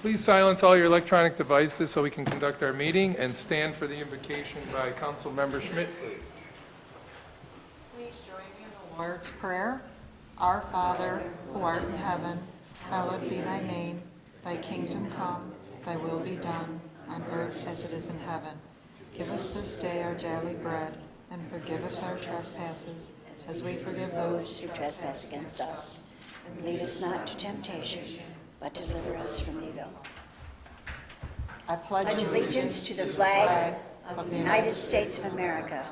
Please silence all your electronic devices so we can conduct our meeting, and stand for the invocation by Councilmember Schmidt, please. Please join me in the Lord's Prayer. Our Father, who art in heaven, hallowed be thy name. Thy kingdom come, thy will be done, on earth as it is in heaven. Give us this day our daily bread, and forgive us our trespasses, as we forgive those who trespass against us. And lead us not to temptation, but deliver us from evil. I pledge Allegiance to the flag of the United States of America,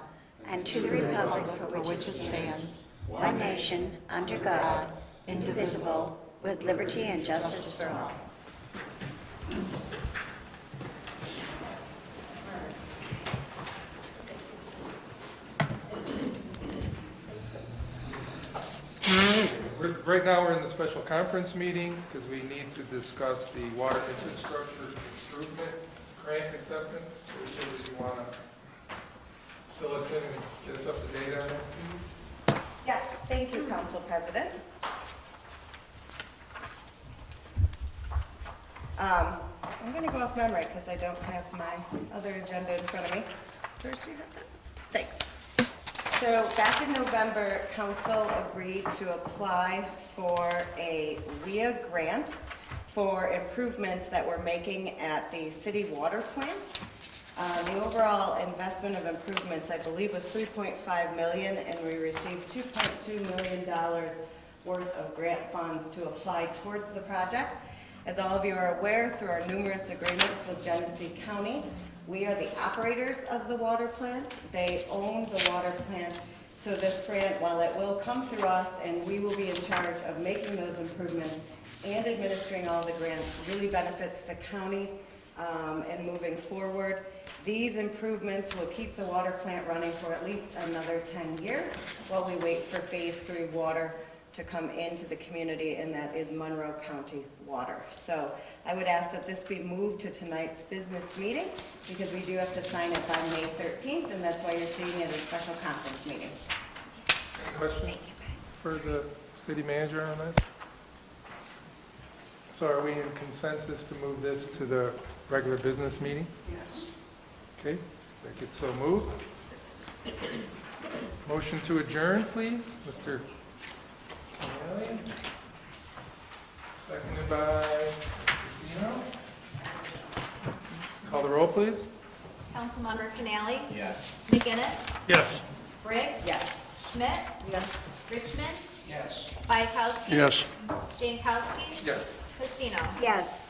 and to the republic for which it stands, one nation, under God, indivisible, with liberty and justice for all. Right now, we're in the special conference meeting because we need to discuss the water infrastructure improvement grant acceptance. Do you want to fill us in and get us up to date on it? Yes, thank you, Council President. I'm going to go off memory because I don't have my other agenda in front of me. First, you have that? Thanks. So back in November, Council agreed to apply for a WIA grant for improvements that we're making at the city water plant. The overall investment of improvements, I believe, was $3.5 million, and we received $2.2 million worth of grant funds to apply towards the project. As all of you are aware, through our numerous agreements with Genesee County, we are the operators of the water plant. They own the water plant. So this grant, while it will come through us and we will be in charge of making those improvements and administering all the grants, really benefits the county and moving forward. These improvements will keep the water plant running for at least another 10 years while we wait for phase 3 water to come into the community, and that is Monroe County water. So I would ask that this be moved to tonight's business meeting because we do have to sign it by May 13th, and that's why you're seeing it as a special conference meeting. Any questions for the city manager on this? So are we in consensus to move this to the regular business meeting? Yes. Okay, that gets so moved. Motion to adjourn, please, Mr. Canali. Seconded by Casino. Call the roll, please. Councilmember Canali? Yes. McGinnis? Yes. Briggs? Yes. Schmidt? Yes. Richmond? Yes. Bayakowski? Yes. Jankowski? Yes. Casino? Yes.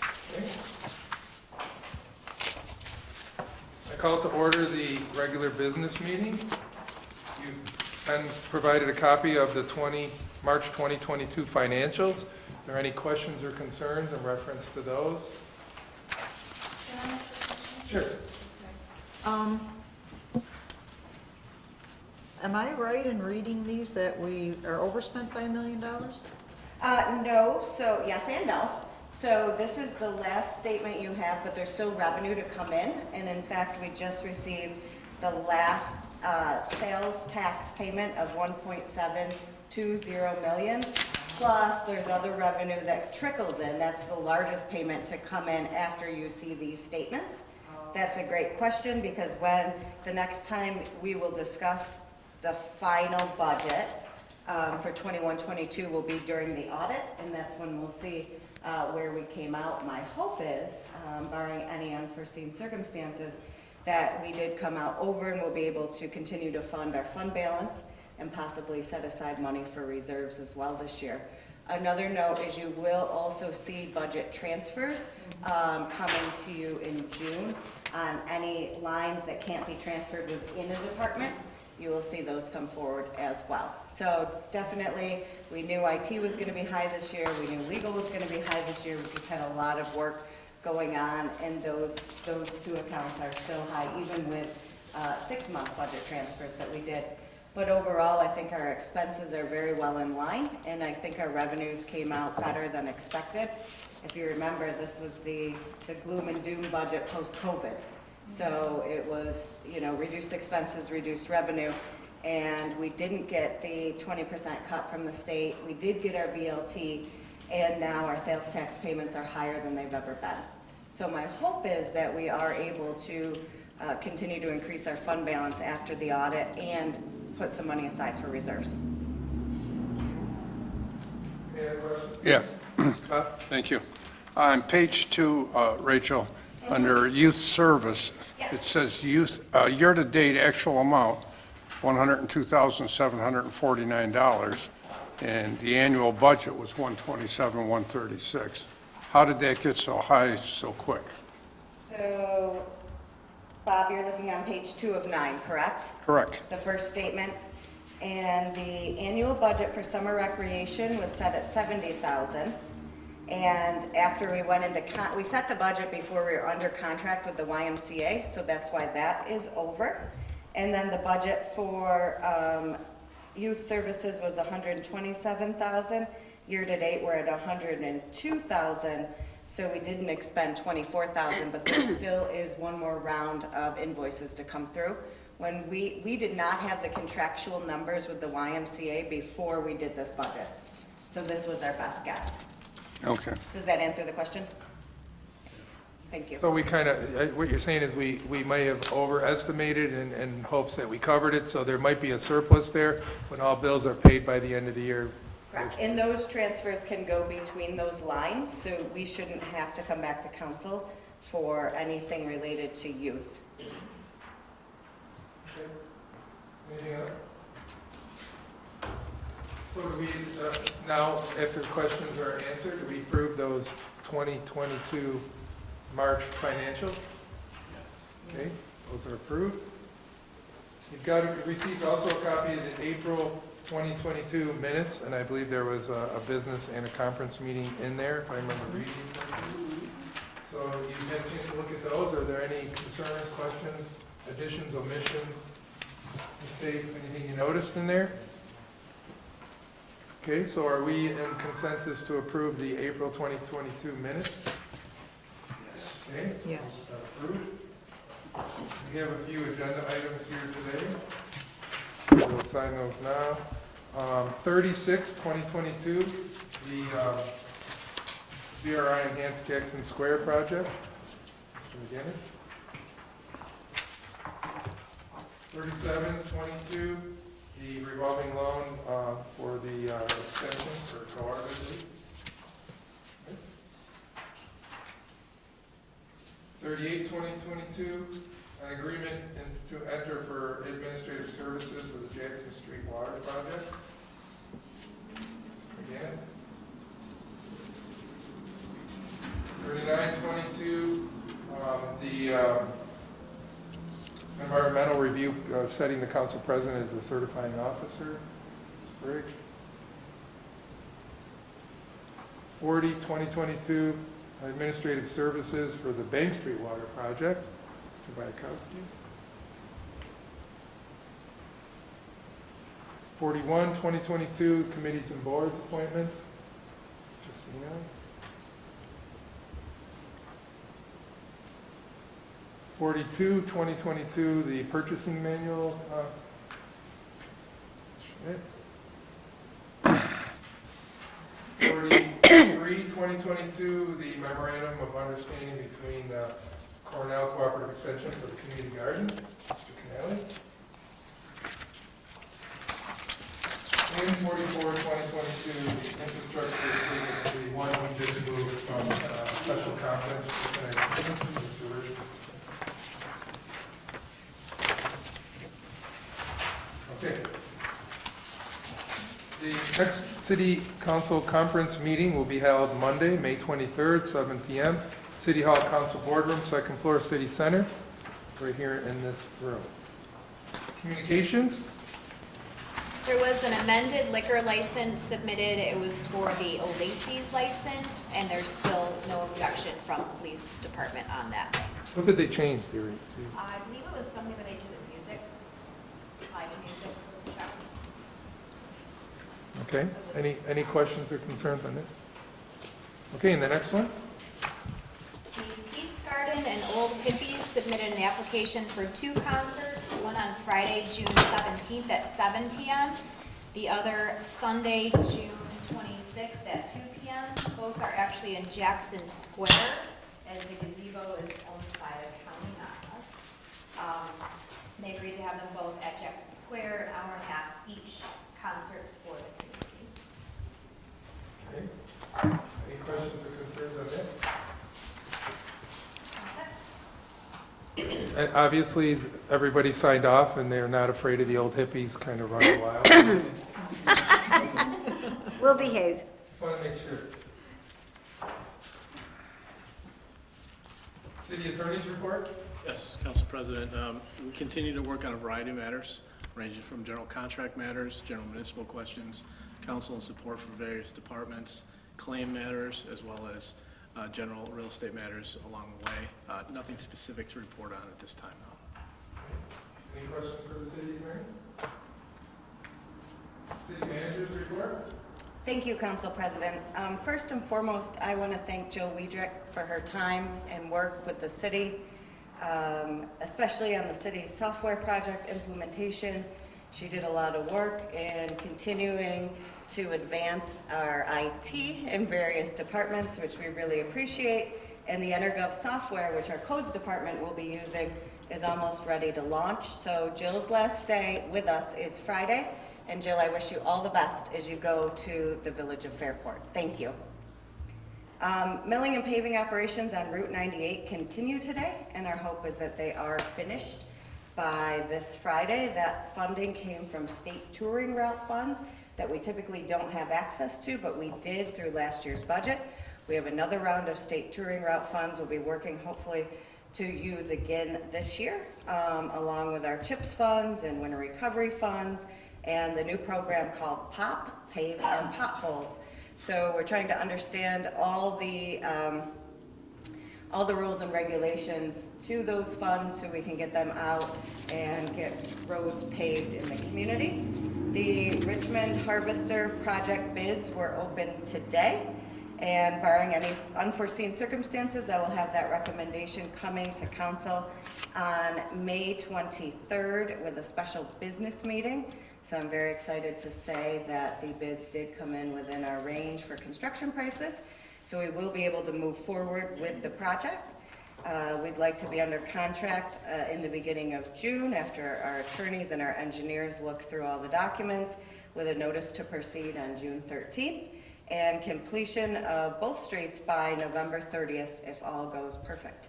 I call to order the regular business meeting. You've been provided a copy of the March 2022 financials. Are there any questions or concerns in reference to those? Sure. Am I right in reading these that we are overspent by $1 million? No, so yes and no. So this is the last statement you have, but there's still revenue to come in. And in fact, we just received the last sales tax payment of $1.720 million. Plus, there's other revenue that trickles in. That's the largest payment to come in after you see these statements. That's a great question because when the next time we will discuss the final budget for 21-22 will be during the audit, and that's when we'll see where we came out. My hope is, barring any unforeseen circumstances, that we did come out over and we'll be able to continue to fund our fund balance and possibly set aside money for reserves as well this year. Another note is you will also see budget transfers coming to you in June on any lines that can't be transferred within a department. You will see those come forward as well. So definitely, we knew IT was going to be high this year. We knew legal was going to be high this year. We just had a lot of work going on, and those two accounts are still high, even with 6-month budget transfers that we did. But overall, I think our expenses are very well in line, and I think our revenues came out better than expected. If you remember, this was the gloom and doom budget post-COVID. So it was, reduced expenses, reduced revenue, and we didn't get the 20% cut from the state. We did get our BLT, and now our sales tax payments are higher than they've ever been. So my hope is that we are able to continue to increase our fund balance after the audit and put some money aside for reserves. Any other questions? Yeah, Bob? thank you. On page 2, Rachel, under youth service, it says youth, year-to-date actual amount, $102,749, and the annual budget was $127,136. How did that get so high so quick? So, Bob, you're looking on page 2 of 9, correct? Correct. The first statement. And the annual budget for summer recreation was set at $70,000. And after we went into, we set the budget before we were under contract with the YMCA, so that's why that is over. And then the budget for youth services was $127,000. Year-to-date, we're at $102,000, so we didn't expend $24,000, but there still is one more round of invoices to come through. When we did not have the contractual numbers with the YMCA before we did this budget. So this was our best guess. Okay. Does that answer the question? Thank you. So we kind of, what you're saying is we may have overestimated in hopes that we covered it, so there might be a surplus there when all bills are paid by the end of the year. Correct. And those transfers can go between those lines, so we shouldn't have to come back to council for anything related to youth. Okay. Anything else? So do we, now, after questions are answered, do we approve those 2022 March financials? Yes. Okay, those are approved. You've got, received also a copy of the April 2022 minutes, and I believe there was a business and a conference meeting in there, if I remember reading something. So you've had a chance to look at those. Are there any concerns, questions, additions, omissions, mistakes, anything you noticed in there? Okay, so are we in consensus to approve the April 2022 minutes? Okay. Yes. Approved. We have a few agenda items here today. We'll sign those now. 36, 2022, the BRI Enhanced Jackson Square project. Mr. McGinnis. 37, 22, the revolving loan for the extension for COAR, I believe. 38, 2022, an agreement to enter for administrative services for the Jackson Street Water Project. Mr. McGinnis. 39, 22, the environmental review, setting the council president as the certifying officer. Ms. Briggs. 40, 2022, administrative services for the Bank Street Water Project. Mr. Bayakowski. 41, 2022, committees and boards appointments. Mr. Jusino. 42, 2022, the purchasing manual. Schmidt. 43, 2022, the memorandum of understanding between Cornell Cooperative Extension for the community garden. Mr. Canale. And 44, 2022, the infrastructure agreement, the one we did move it from special conference to tonight's business. Mr. Richard. Okay. The next city council conference meeting will be held Monday, May 23rd, 7 p.m. City Hall Council Boardroom, second floor, City Center, right here in this room. Communications? There was an amended liquor license submitted. It was for the Olacy's license, and there's still no objection from police department on that license. What did they change, Theory? I believe it was something related to the music. Live music was checked. Okay, any questions or concerns on it? Okay, and the next one? The Peace Garden and Old Hippies submitted an application for 2 concerts, one on Friday, June 17th at 7 p.m., the other Sunday, June 26th at 2 p.m. both are actually in Jackson Square, as the gazebo is owned by the county, not us. They agreed to have them both at Jackson Square, an hour and a half each, concerts for the community. Okay. Any questions or concerns on that? That's it. Obviously, everybody signed off, and they're not afraid of the old hippies kind of running wild. We'll behave. Just want to make sure. City Attorney's report? Yes, Council President. We continue to work on a variety of matters, ranging from general contract matters, general municipal questions, counsel and support for various departments, claim matters, as well as general real estate matters along the way. Nothing specific to report on at this time, though. Any questions for the city attorney? City manager's report? Thank you, Council President. First and foremost, I want to thank Jill Weidrich for her time and work with the city, especially on the city's software project implementation. She did a lot of work in continuing to advance our IT in various departments, which we really appreciate. And the EnerGov software, which our codes department will be using, is almost ready to launch. So Jill's last day with us is Friday. And Jill, I wish you all the best as you go to the Village of Fairport. Thank you. Milling and paving operations on Route 98 continue today, and our hope is that they are finished by this Friday. That funding came from state touring route funds that we typically don't have access to, but we did through last year's budget. We have another round of state touring route funds we'll be working hopefully to use again this year, along with our CHIPS funds and winter recovery funds, and the new program called POP, Pave and Potholes. So we're trying to understand all the rules and regulations to those funds so we can get them out and get roads paved in the community. The Richmond Harvester project bids were open today, and barring any unforeseen circumstances, I will have that recommendation coming to council on May 23rd with a special business meeting. So I'm very excited to say that the bids did come in within our range for construction prices. So we will be able to move forward with the project. We'd like to be under contract in the beginning of June after our attorneys and our engineers look through all the documents with a notice to proceed on June 13th and completion of both streets by November 30th if all goes perfect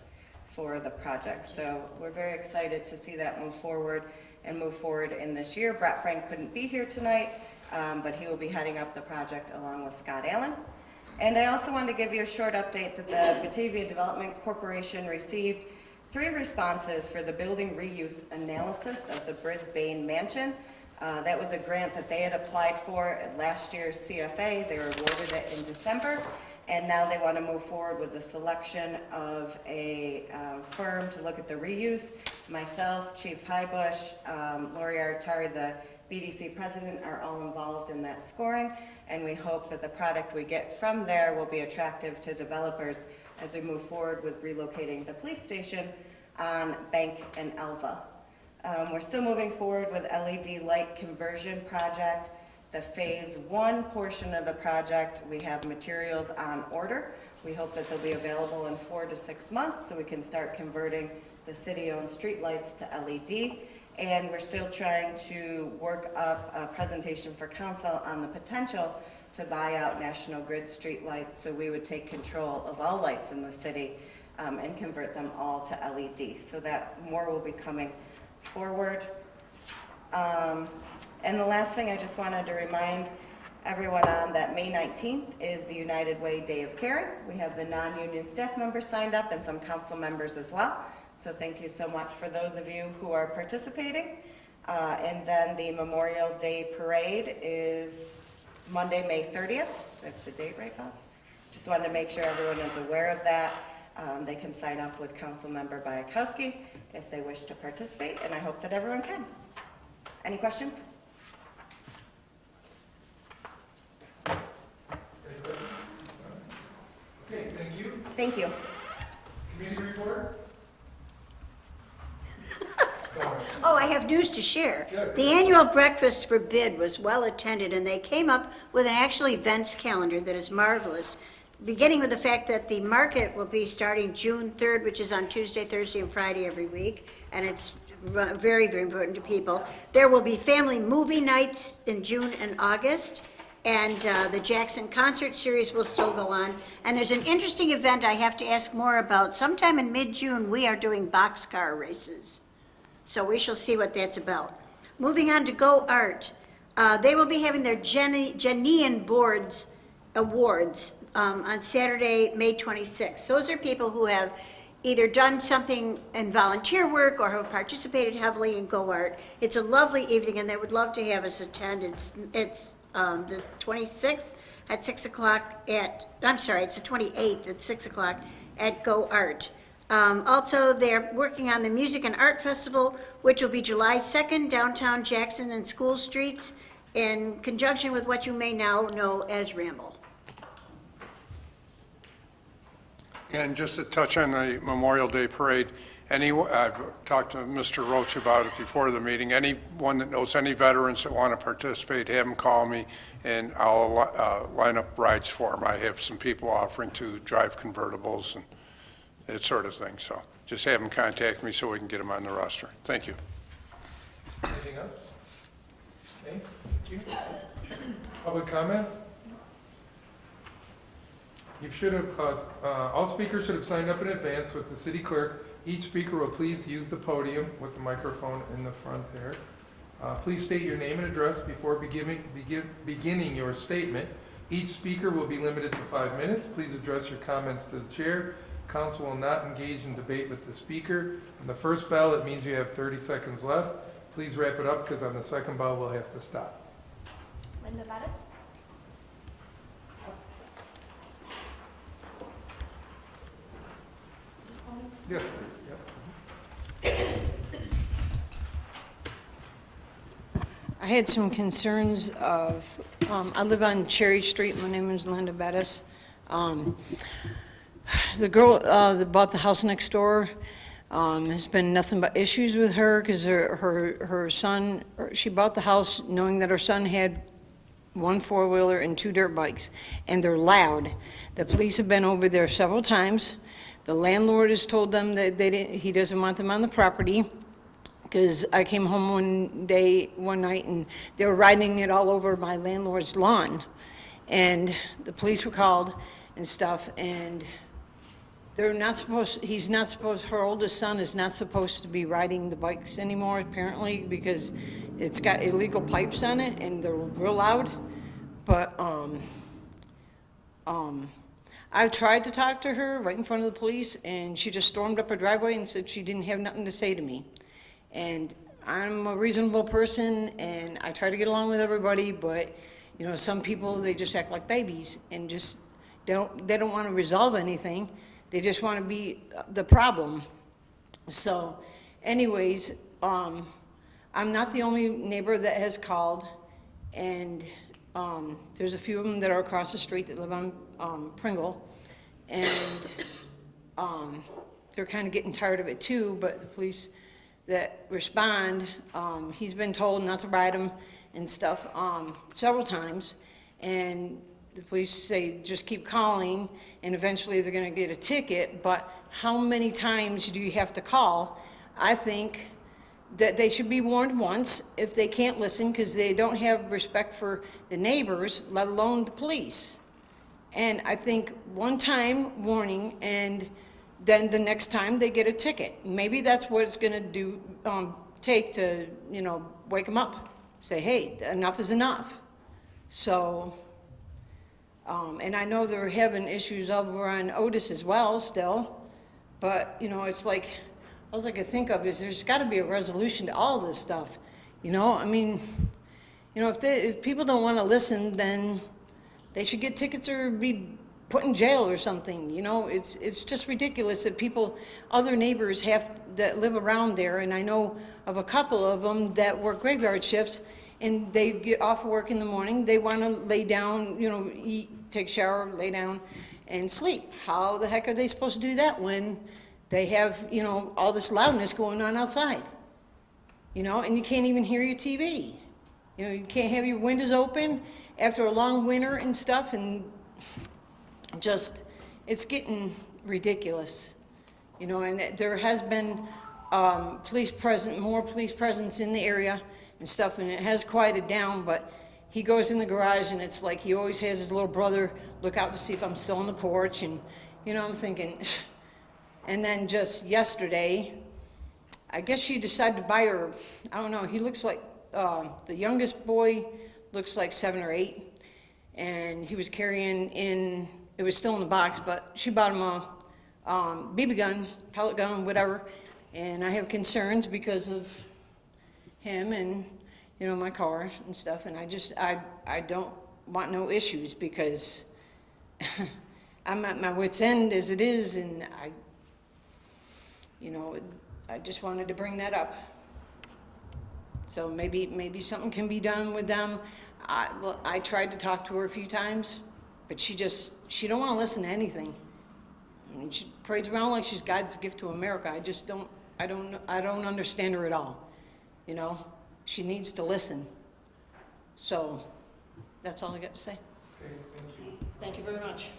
for the project. So we're very excited to see that move forward in this year. Brett Frank couldn't be here tonight, but he will be heading up the project along with Scott Allen. And I also wanted to give you a short update that the Batavia Development Corporation received 3 responses for the building reuse analysis of the Brisbane Mansion. That was a grant that they had applied for at last year's CFA. They were awarded it in December, and now they want to move forward with the selection of a firm to look at the reuse. Myself, Chief Highbush, Lori Artari, the BDC president, are all involved in that scoring, and we hope that the product we get from there will be attractive to developers as we move forward with relocating the police station on Bank and Elva. We're still moving forward with LED light conversion project. The phase 1 portion of the project, we have materials on order. We hope that they'll be available in 4 to 6 months so we can start converting the city-owned streetlights to LED. And we're still trying to work up a presentation for council on the potential to buy out National Grid streetlights so we would take control of all lights in the city and convert them all to LED. So that more will be coming forward. And the last thing I just wanted to remind everyone on that May 19th is the United Way Day of Caring. We have the non-union staff members signed up and some council members as well. So thank you so much for those of you who are participating. And then the Memorial Day Parade is Monday, May 30th. Do I have the date right, Bob? Just wanted to make sure everyone is aware of that. They can sign up with Councilmember Bayakowski if they wish to participate, and I hope that everyone can. Any questions? Any questions? Okay, thank you. Thank you. Community reports? Oh, I have news to share. Good. The annual breakfast for bid was well attended, and they came up with an actual events calendar that is marvelous. beginning with the fact that the market will be starting June 3rd, which is on Tuesday, Thursday, and Friday every week, and it's very, very important to people. There will be family movie nights in June and August, and the Jackson Concert Series will still go on. And there's an interesting event I have to ask more about. Sometime in mid-June, we are doing boxcar races. So we shall see what that's about. Moving on to Go Art. They will be having their Genian Boards Awards on Saturday, May 26th. Those are people who have either done something in volunteer work or have participated heavily in Go Art. It's a lovely evening, and they would love to have us attend. It's the 26th at 6 o'clock it's the 28th at 6 o'clock at Go Art. Also, they're working on the Music and Art Festival, which will be July 2nd, downtown Jackson and School Streets, in conjunction with what you may now know as Ramble. And just to touch on the Memorial Day Parade, I've talked to Mr. Roach about it before the meeting. Anyone that knows any veterans that want to participate, have them call me, and I'll line up rides for them. I have some people offering to drive convertibles and that sort of thing. So just have them contact me so we can get them on the roster. Thank you. Anything else? Okay, thank you. Public comments? You should have, all speakers should have signed up in advance with the city clerk. Each speaker will please use the podium with the microphone in the front there. Please state your name and address before beginning your statement. Each speaker will be limited to 5 minutes. Please address your comments to the chair. Council will not engage in debate with the speaker. On the first bell, it means you have 30 seconds left. Please wrap it up, because on the second bell, we'll have to stop. Linda Bettis? Yes, please. Yep. I had some concerns of, I live on Cherry Street, my name is Linda Bettis. The girl that bought the house next door, has been nothing but issues with her, because her son, she bought the house knowing that her son had 1 4-wheeler and 2 dirt bikes, and they're loud. The police have been over there several times. The landlord has told them that he doesn't want them on the property, because I came home one night, and they were riding it all over my landlord's lawn. And the police were called and stuff, and they're not supposed, her oldest son is not supposed to be riding the bikes anymore, apparently, because it's got illegal pipes on it, and they're real loud. But, I tried to talk to her right in front of the police, and she just stormed up her driveway and said she didn't have nothing to say to me. And I'm a reasonable person, and I try to get along with everybody, but, you know, some people, they just act like babies and just they don't want to resolve anything. They just want to be the problem. So anyways, I'm not the only neighbor that has called, and there's a few of them that are across the street that live on Pringle, and they're kind of getting tired of it too. But the police that respond, he's been told not to ride them and stuff several times, and the police say just keep calling, and eventually they're going to get a ticket. But how many times do you have to call? I think that they should be warned once if they can't listen, because they don't have respect for the neighbors, let alone the police. And I think one time warning, and then the next time they get a ticket. Maybe that's what it's going to take to, you know, wake them up. Say, hey, enough is enough. So, and I know they're having issues over on Otis as well still, but, you know, it's like, all I could think of is there's got to be a resolution to all this stuff. You know, I mean, you know, if people don't want to listen, then they should get tickets or be put in jail or something. You know, it's just ridiculous that other neighbors that live around there, and I know of a couple of them that work graveyard shifts, and they get off work in the morning, they want to lay down, you know, eat, take a shower, lay down, and sleep. How the heck are they supposed to do that when they have, you know, all this loudness going on outside? You know, and you can't even hear your TV. You know, you can't have your windows open after a long winter and stuff, and just, it's getting ridiculous, you know, and there has been more police presence in the area and stuff, and it has quieted down, but he goes in the garage, and it's like he always has his little brother look out to see if I'm still on the porch, and, you know, I'm thinking, and then just yesterday, I guess she decided to buy her, I don't know, he looks like, the youngest boy looks like 7 or 8, and he was carrying in, it was still in the box, but she bought him a BB gun, pellet gun, whatever, and I have concerns because of him and, you know, my car and stuff, and I don't want no issues because I'm at my wit's end as it is, and you know, I just wanted to bring that up. So maybe something can be done with them. I tried to talk to her a few times, but she don't want to listen to anything. I mean, she parades around like she's God's gift to America. I don't understand her at all. You know, she needs to listen. So that's all I got to say. Okay, thank you. Thank you very much.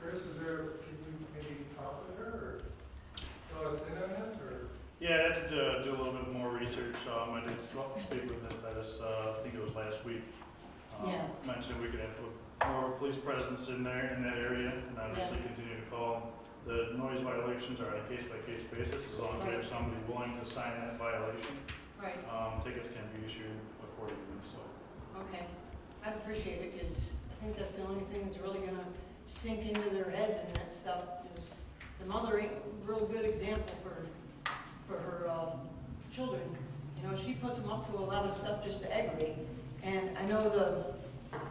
Chris, can you maybe talk with her, or fill us in on this, or? Yeah, I had to do a little bit more research. I did speak with them, I think it was last week. Yeah. Mentioned we could have put more police presence in there, in that area, and obviously continue to call. The noise violations are on a case-by-case basis, as long as we have somebody willing to sign that violation. Right. Tickets can be issued accordingly, so. Okay. I'd appreciate it because I think that's the only thing that's really going to sink into their heads and that stuff is the mother ain't a real good example for her children. You know, she puts them up to a lot of stuff just to aggravate. And I know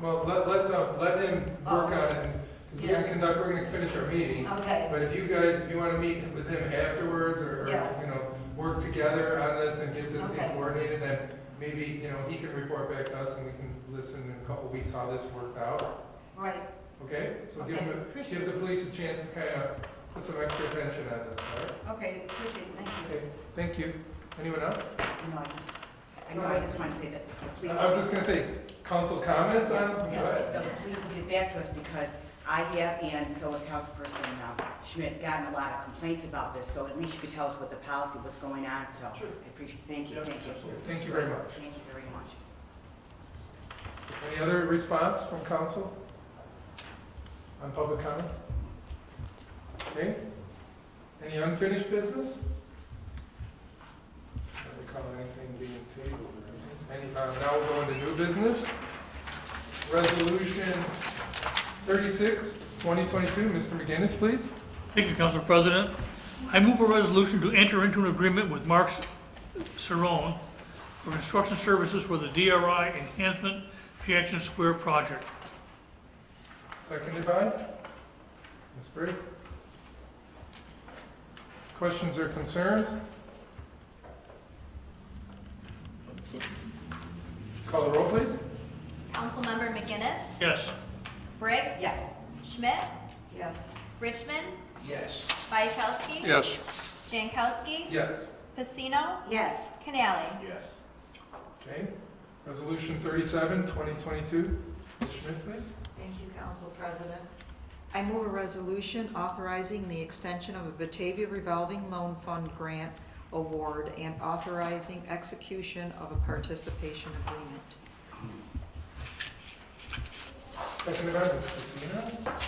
Well, let him work on it, because we're gonna finish our meeting. Okay. But if you wanna meet with him afterwards, or, you know, work together on this and get this thing Okay. coordinated, then maybe, you know, he can report back to us and we can listen in a couple weeks how this worked out, Right. okay? So give Appreciate the police a chance to kind of put some extra attention on this, all right? Okay, appreciate it. Thank you. Okay, thank you. Anyone else? I just want to say that the police. I was just gonna say, council comments on it? Go Yes, ahead. no, the police will get back to us because I have, and so has Councilperson Schmidt, gotten a lot of complaints about this, so at least you could tell us what the policy, what's going on, so Sure. I appreciate, thank you. Thank you very much. Thank you very much. Any other response from council on public comments? Okay. Any unfinished business? I don't recall anything being tabled or anything. Now we'll go into new business. Resolution 36, 2022. Mr. McGinnis, please. Thank you, Council President. I move a resolution to enter into an agreement with Mark Cerrone for construction services for the DRI Enhancement Jackson Square project. Seconded by Ms. Briggs. Questions or concerns? Call the roll, please. Councilmember McGinnis, Yes. Briggs. Yes. Schmidt, Yes. Richmond, Yes. Bayakowski. Yes. Jankowski. Yes. Pacino. Yes. Canali. Yes. Okay. Resolution 37, 2022. Ms. Schmidt, please. Thank you, Council President. I move a resolution authorizing the extension of a Batavia revolving loan fund grant award and authorizing execution of a participation agreement. Seconded by Ms. Pacino.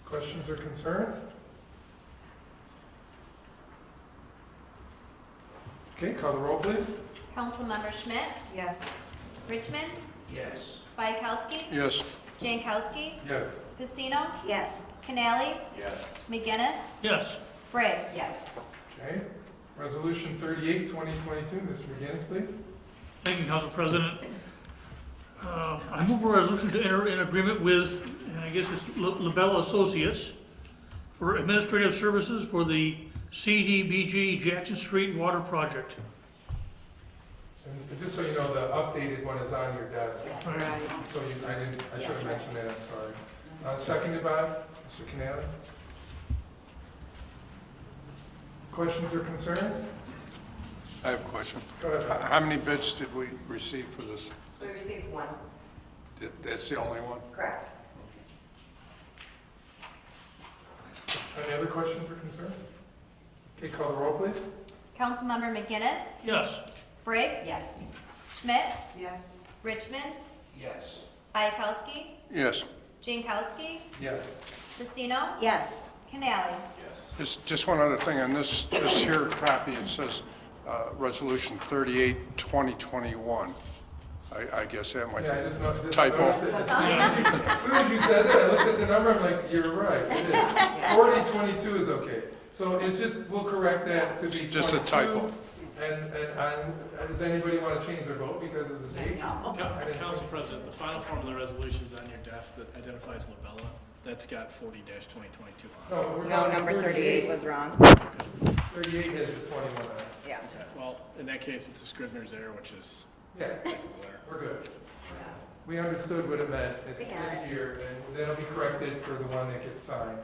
Questions or concerns? Okay, call the roll, please. Councilmember Schmidt, Yes. Richmond, Yes. Bayakowski. Yes. Jankowski. Yes. Pacino. Yes. Canali. Yes. McGinnis. Yes. Briggs. Yes. Okay. Resolution 38, 2022. Mr. McGinnis, please. Thank you, Council President. I move a resolution to enter in agreement with, and I guess it's LaBella Associates, for administrative services for the CDBG Jackson Street Water Project. And just so you know, the updated one is on your desk. Yes. Right. So I should have mentioned that, I'm sorry. Seconded by Mr. Canali. Questions or concerns? I have a question. Go ahead. How many bids did we receive for this? We received one. That's the only one? Correct. other questions or concerns? Okay, call the roll, please. Councilmember McGinnis, Yes. Briggs. Yes. Schmidt, Yes. Richmond, Yes. Bayakowski, Yes. Jankowski, Yes. Pacino, Yes. Canali. Just one other thing, on this here copy, it says Resolution 38, 2021. I guess that might Yeah, I be just noticed. typo. As soon as you said that, I looked at the number, I'm like, you're right. It is. 4022 is okay. So it's just, we'll correct that to be 22. Just a typo. And does anybody want to change their vote because of the date? Council President, the final form of the resolution is on your desk that identifies Labella. That's got 40-2022 on it. No, we're No, talking number 38 was wrong. 38 has the 21 on it. Yeah. Okay, well, in that case, it's a Scrivener's error, which is Yeah, technical error. we're good. We understood what it meant. It's We got this year, and that'll be corrected for the one that gets signed,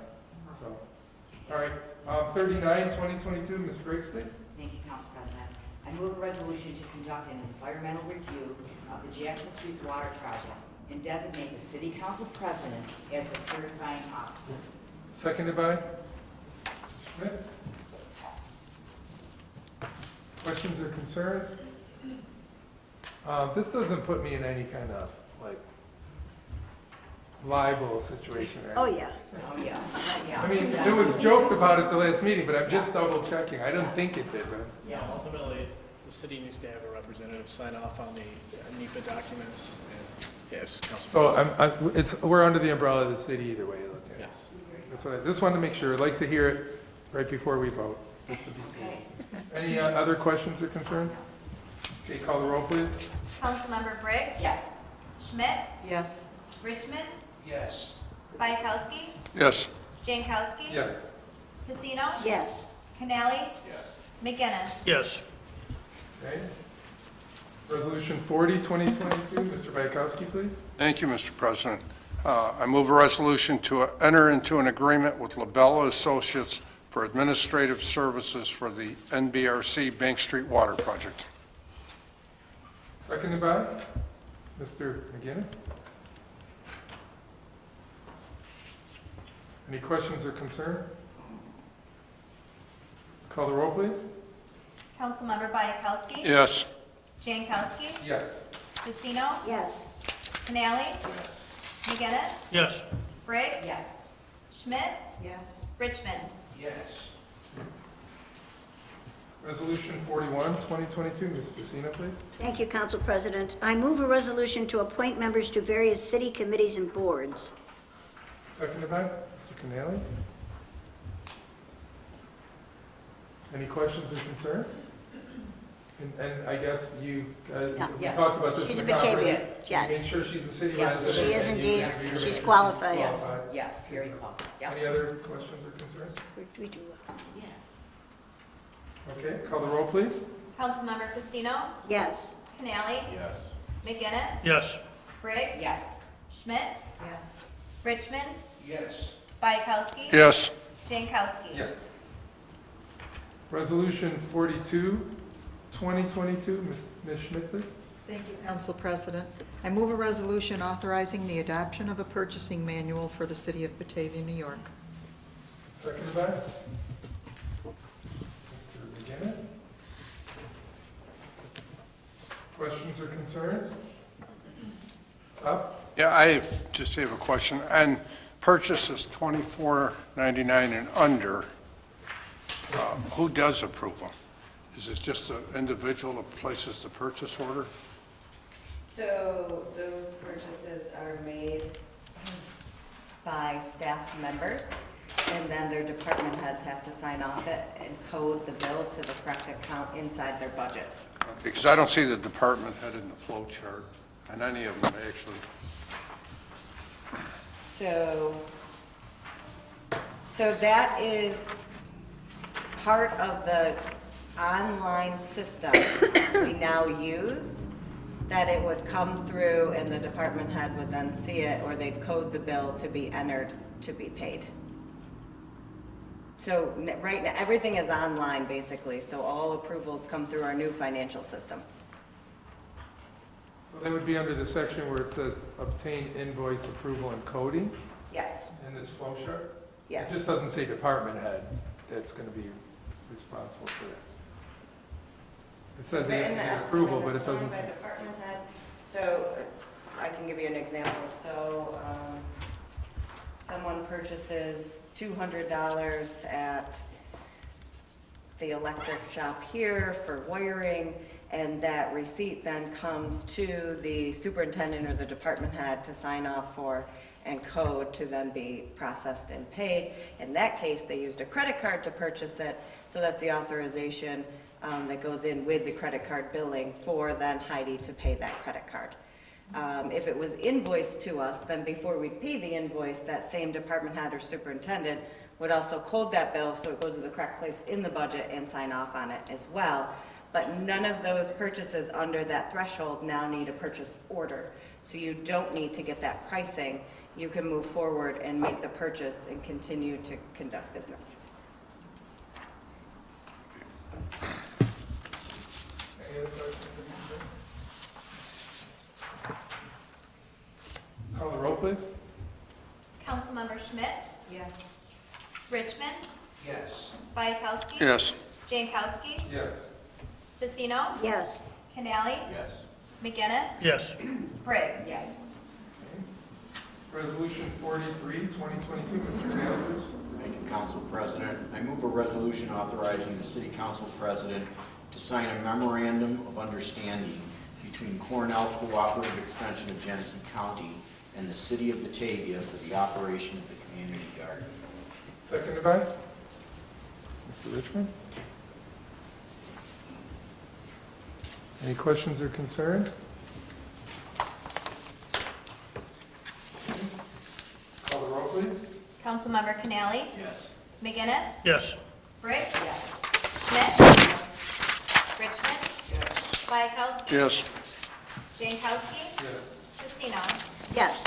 so. All right, 39, 2022, Ms. Briggs, please. Thank you, Council President. I move a resolution to conduct an environmental review of the Jackson Street Water Project and designate the City Council President as the certifying officer. Seconded by? Smith? Questions or concerns? This doesn't put me in any kind of, like, libel situation, right? Oh, yeah. Oh, yeah. Yeah. I mean, it was joked about at the last meeting, but I'm just double checking. I didn't think it did, but. Yeah. Ultimately, the city needs to have a representative sign off on the NEPA documents, and yes, Council So we're under the umbrella of the city either way. you look at it. Yes. That's what I just wanted to make sure. I'd like to hear it right before we vote, just to be safe. Any other questions or concerns? Okay, call the roll, please. Councilmember Briggs. Yes. Schmidt, Yes. Richmond, Yes. Bayakowski, Yes. Jankowski. Yes. Pacino, Yes. Canali, Yes. McGinnis. Yes. Okay. Resolution 40, 2022, Mr. Bayakowski, please. Thank you, Mr. President. I move a resolution to enter into an agreement with Labella Associates for administrative services for the NBRC Bank Street Water Project. Seconded by Mr. McGinnis. Any questions or concern? Call the roll, please. Councilmember Bayakowski. Yes. Jankowski, Yes. Pacino, Yes. Canali, McGinnis, Yes. Briggs. Yes. Schmidt, Yes. Richmond. Yes. Resolution 41, 2022, Ms. Pacino, please. Thank you, Council President. I move a resolution to appoint members to various city committees and boards. Seconded by Mr. Canali. Any questions or concerns? And I guess you guys, Yeah. we Yes. talked about this She's in a the conference. Batavia, You yes. made sure she's a city Yes, resident. she is and you indeed. agreed to She's make qualified. Yes. qualified. Yes. Very qualified. Yep. Any other questions or concerns? We do. Yeah. Okay, call the roll, please. Councilmember Pacino, Yes. Canali, Yes. McGinnis, Yes. Briggs. Yes. Schmidt, Yes. Richmond, Yes. Bayakowski. Yes. Jankowski. Yes. Resolution 42, 2022, Ms. Schmidt, please. Thank you, Council President. I move a resolution authorizing the adoption of a purchasing manual for the city of Batavia, New York. Seconded by Mr. McGinnis. Questions or concerns? Up? Yeah, I just have a question. And purchases $24.99 and under, who does approve them? Is it just the individual that places the purchase order? So those purchases are made by staff members, and then their department heads have to sign off it and code the bill to the correct account inside their budget. Because I don't see the department head in the flow chart, and any of them actually. So that is part of the online system we now use, that it would come through and the department head would then see it, or they'd code the bill to be entered to be paid. So right now, everything is online basically, so all approvals come through our new financial system. So that would be under the section where it says obtain invoice approval and coding Yes, in this flow chart? Yes. It just doesn't say department head that's gonna be responsible for that. It says they have to get approval, but it doesn't say. Department head. So I can give you an example. So someone purchases $200 at the electric shop here for wiring, and that receipt then comes to the superintendent or the department head to sign off for and code to then be processed and paid. In that case, they used a credit card to purchase it, so that's the authorization that goes in with the credit card billing for then Heidi to pay that credit card. If it was invoiced to us, then before we pay the invoice, that same department head or superintendent would also code that bill so it goes to the correct place in the budget and sign off on it as well. But none of those purchases under that threshold now need a purchase order. So you don't need to get that pricing. You can move forward and make the purchase and continue to conduct business. Any other questions? Call the roll, please. Councilmember Schmidt, Yes. Richmond, Yes. Bayakowski. Yes. Jankowski, Yes. Pacino, Yes. Canali, Yes. McGinnis, Yes. Briggs. Yes. Resolution 43, 2022, Mr. Canale, please. Thank you, Council President. I move a resolution authorizing the City Council President to sign a memorandum of understanding between Cornell Cooperative Extension of Genesee County and the City of Batavia for the operation of the community garden. Seconded by Mr. Richmond. Any questions or concerns? Call the roll, please. Councilmember Canali, Yes. McGinnis, Yes. Briggs. Yes. Schmidt. Richmond. Yes. Bayakowski. Yes. Jankowski. Yes. Pacino. Yes.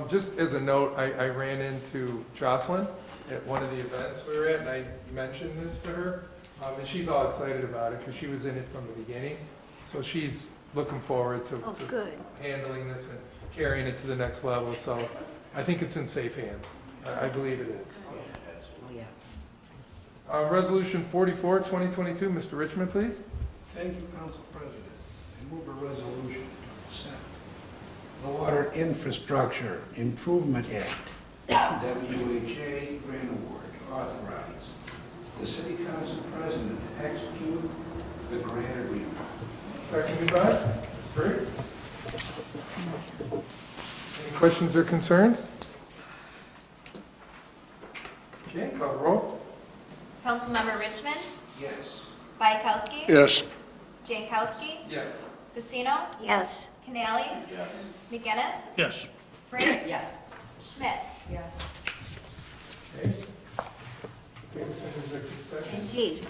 Just as a note, I ran into Jocelyn at one of the events we were at, and I mentioned this to her, and she's all excited about it, because she was in it from the beginning. So she's looking forward to Oh, good. handling this and carrying it to the next level, so I think it's in safe hands. I believe it is. Oh, yeah. Resolution 44, 2022, Mr. Richmond, please. Thank you, Council President. I move a resolution to accept the Water Infrastructure Improvement Act, WHA grant award, to authorize the City Council President to execute the grant agreement. Seconded by Ms. Briggs. Any questions or concerns? Okay, call the roll. Councilmember Richmond, Yes. Bayakowski. Yes. Jankowski, Yes. Pacino, Yes. Canali, Yes. McGinnis, Yes. Briggs. Yes. Schmidt. Yes. Okay. Take us into executive session. Indeed.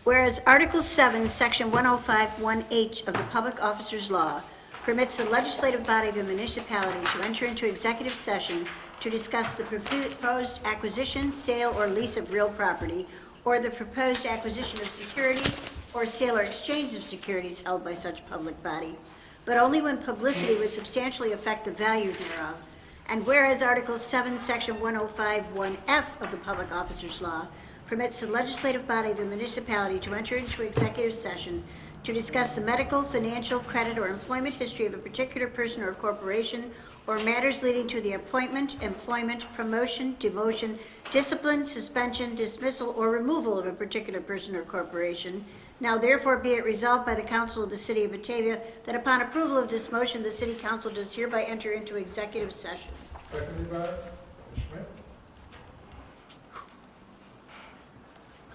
Whereas Article 7, Section 105(1)H of the Public Officers Law permits the legislative body of a municipality to enter into executive session to discuss the proposed acquisition, sale, or lease of real property, or the proposed acquisition of securities, or sale or exchange of securities held by such public body, but only when publicity would substantially affect the value thereof. And whereas Article 7, Section 105(1)F of the Public Officers Law permits the legislative body of a municipality to enter into executive session to discuss the medical, financial, credit, or employment history of a particular person or corporation, or matters leading to the appointment, employment, promotion, demotion, discipline, suspension, dismissal, or removal of a particular person or corporation. Now therefore be it resolved by the Council of the City of Batavia that upon approval of this motion, the City Council does hereby enter into executive session. Seconded by Ms. Schmidt.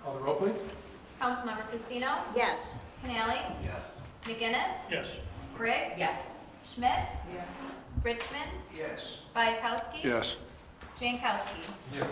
Call the roll, please. Councilmember Pacino, Yes. Canali, Yes. McGinnis, Yes. Briggs. Yes. Schmidt, Yes. Richmond, Yes. Bayakowski. Yes. Jankowski. Yes.